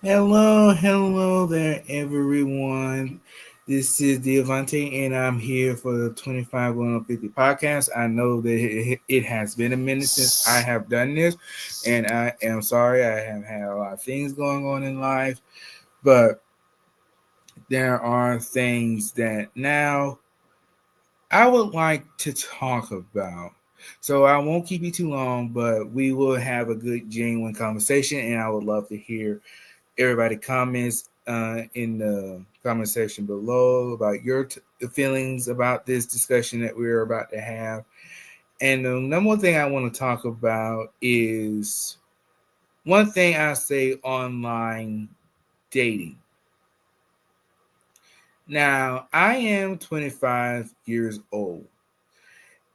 Hello there, everyone. This is Devante, and I'm here for the 25 going on 50 podcast. I know that it has been a minute since I have done this, and I am sorry. I have had a lot of things going on in life, but there are things that now I would like to talk about. So I won't keep you too long, but we will have a good, genuine conversation, and I would love to hear everybody comments in the comment section below about your feelings about this discussion that we're about to have. And the number one thing I want to talk about is one thing I say online dating. Now, I am 25 years old.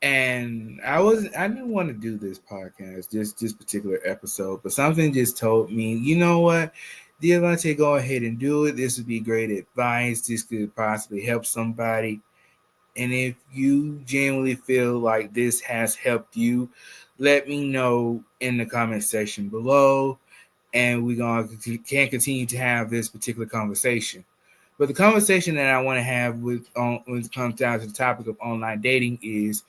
And I didn't want to do this podcast, this particular episode, but something just told me, you know what, Devontae, go ahead and do it. This would be great advice. This could possibly help somebody. And if you genuinely feel like this has helped you, let me know in the comment section below, and we're gonna can continue to have this particular conversation. But the conversation that I want to have with when it comes down to the topic of online dating is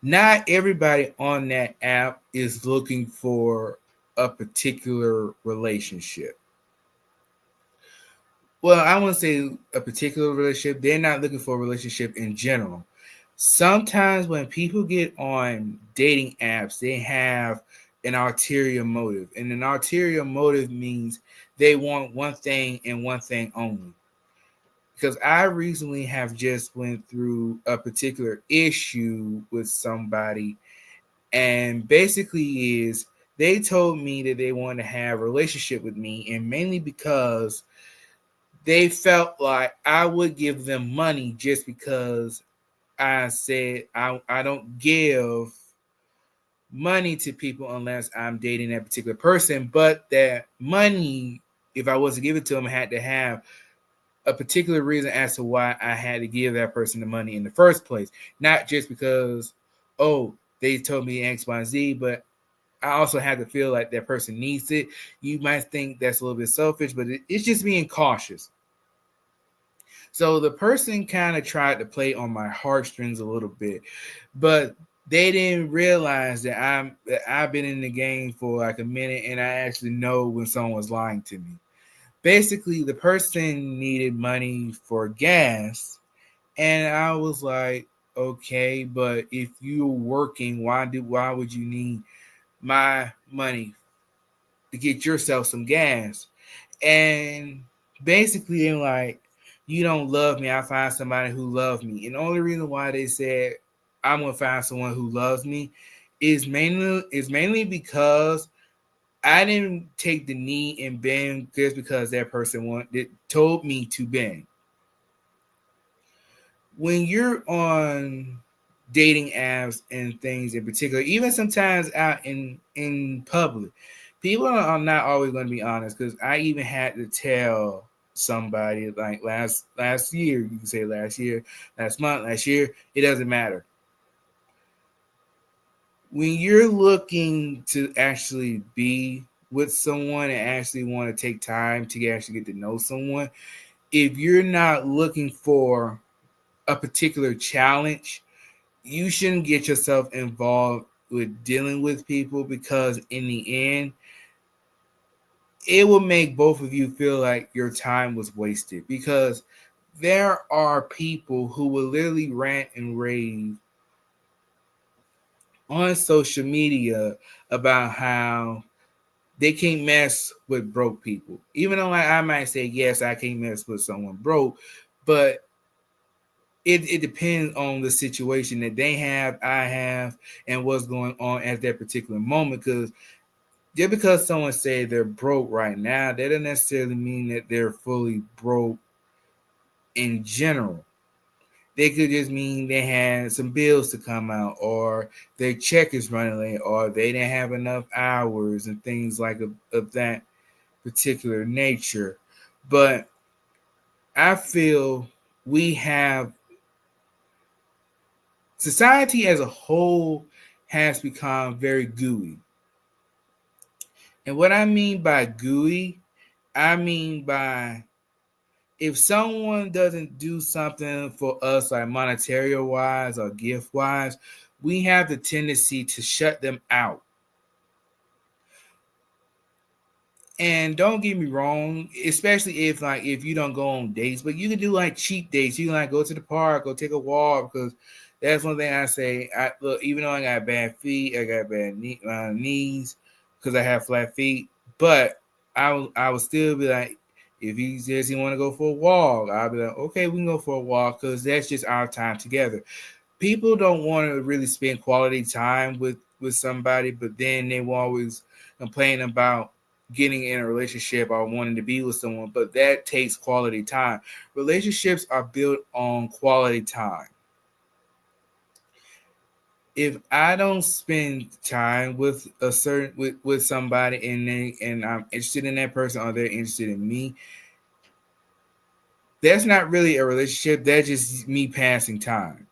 not everybody on that app is looking for a particular relationship. Well, I want to say a particular relationship. They're not looking for a relationship in general. Sometimes when people get on dating apps, they have an ulterior motive. And an ulterior motive means they want one thing and one thing only. Because I recently have just went through a particular issue with somebody, and basically is they told me that they wanted to have a relationship with me, and mainly because they felt like I would give them money just because I said I don't give money to people unless I'm dating that particular person, but that money, if I was to give it to them, I had to have a particular reason as to why I had to give that person the money in the first place. Not just because, oh, they told me X, Y, and Z, but I also had to feel like that person needs it. You might think that's a little bit selfish, but it's just being cautious. So the person kind of tried to play on my heartstrings a little bit, but they didn't realize that I've been in the game for like a minute, and I actually know when someone's lying to me. Basically, the person needed money for gas, and I was like, okay, but if you're working, why would you need my money to get yourself some gas? And basically, they're like, you don't love me. I find somebody who loves me. And the only reason why they said I'm gonna find someone who loves me is mainly because I didn't take the knee and bend just because that person told me to bend. When you're on dating apps and things in particular, even sometimes out in public, people are not always going to be honest. Because I even had to tell somebody like last year, you can say last year, last month, last year, it doesn't matter. When you're looking to actually be with someone and actually want to take time to actually get to know someone, if you're not looking for a particular challenge, you shouldn't get yourself involved with dealing with people, because in the end, it will make both of you feel like your time was wasted, because there are people who will literally rant and rave on social media about how they can't mess with broke people. Even though I might say, yes, I can't mess with someone broke, but it depends on the situation that they have, I have, and what's going on at that particular moment. Because just because someone say they're broke right now, that doesn't necessarily mean that they're fully broke in general. They could just mean they had some bills to come out, or their check is running late, or they didn't have enough hours and things like of that particular nature. But I feel we have society as a whole has become very gooey. And what I mean by gooey, I mean by if someone doesn't do something for us, like monetary wise or gift wise, we have the tendency to shut them out. And don't get me wrong, especially if you don't go on dates, but you can do like cheap dates. You can like go to the park, go take a walk, because that's one thing I say. I look, even though I got bad feet, I got bad knees because I have flat feet, but I would still be like, if he says he want to go for a walk, I'll be like, okay, we can go for a walk because that's just our time together. People don't want to really spend quality time with somebody, but then they will always complain about getting in a relationship or wanting to be with someone, but that takes quality time. Relationships are built on quality time. If I don't spend time with with somebody and I'm interested in that person or they're interested in me, that's not really a relationship. That's just me passing time.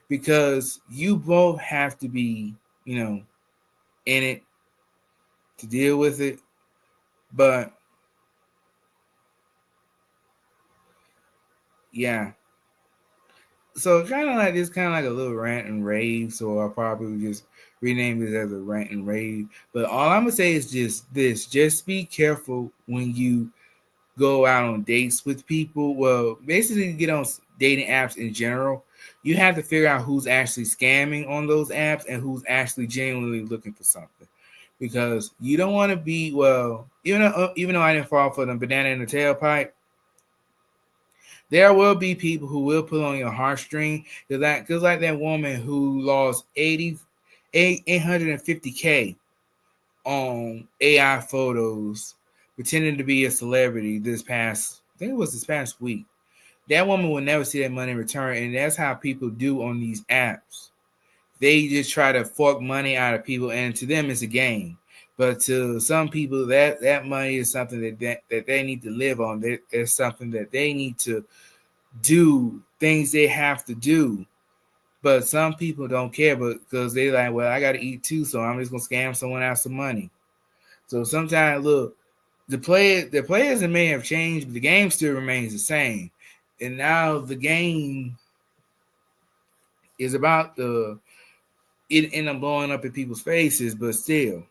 Because you both have to be, in it to deal with it. But yeah. So kind of like a little rant and rave. So I'll probably just rename this as a rant and rave. But all I'm gonna say is just this: just be careful when you go out on dates with people. Well, basically, get on dating apps in general. You have to figure out who's actually scamming on those apps and who's actually genuinely looking for something. Because you don't want to be even though I didn't fall for the banana in the tailpipe, there will be people who will pull on your heartstring. Because like that woman who lost 850K on AI photos, pretending to be a celebrity I think it was this past week. That woman will never see that money return, and that's how people do on these apps. They just try to fork money out of people, and to them it's a game. But to some people, that money is something that they need to live on. It's something that they need to do, things they have to do. But some people don't care, but because they like, well, I got to eat too, so I'm just gonna scam someone out some money. So sometimes, look, the players may have changed, but the game still remains the same. And now the game is about it end up blowing up in people's faces, but still,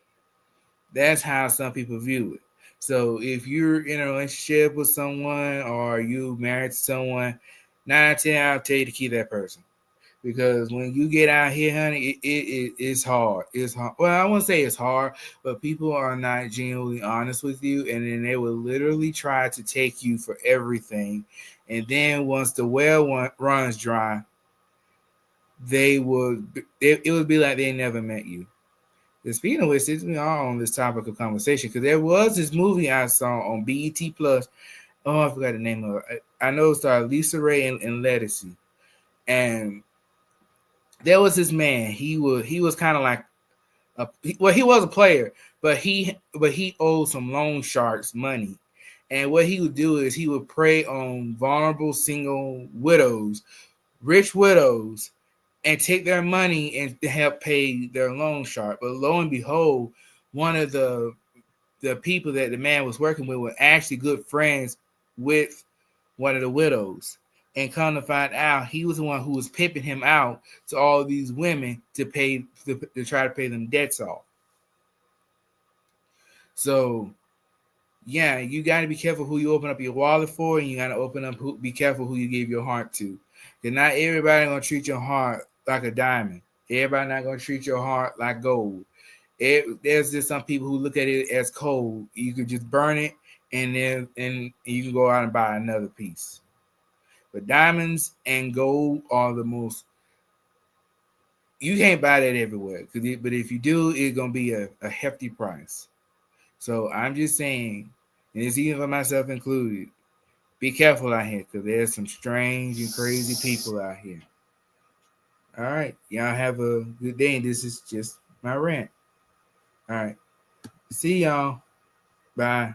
that's how some people view it. So if you're in a relationship with someone or you married to someone, 9 out of 10, I'll tell you to keep that person. Because when you get out here, honey, it's hard. It's hard. Well, I won't say it's hard, but people are not genuinely honest with you, and then they will literally try to take you for everything. And then once the well runs dry, it would be like they never met you. And speaking of which, since we are on this topic of conversation, because there was this movie I saw on BET Plus. Oh, I forgot the name of it. I know it starred Lisa Ray and Lettucey. And there was this man. He was kind of like he was a player, but he owed some loan sharks money. And what he would do is he would prey on vulnerable single widows, rich widows, and take their money and to help pay their loan shark. But lo and behold, one of the people that the man was working with were actually good friends with one of the widows. And come to find out, he was the one who was pimping him out to all these women to try to pay them debts off. So yeah, you got to be careful who you open up your wallet for, and you got to be careful who you give your heart to. Because not everybody gonna treat your heart like a diamond. Everybody not gonna treat your heart like gold. There's just some people who look at it as cold. You could just burn it, and you can go out and buy another piece. But diamonds and gold are the most. You can't buy that everywhere. But if you do, it's gonna be a hefty price. So I'm just saying, and it's even for myself included, be careful out here because there's some strange and crazy people out here. All right. Y'all have a good day. And this is just my rant. All right. See y'all. Bye.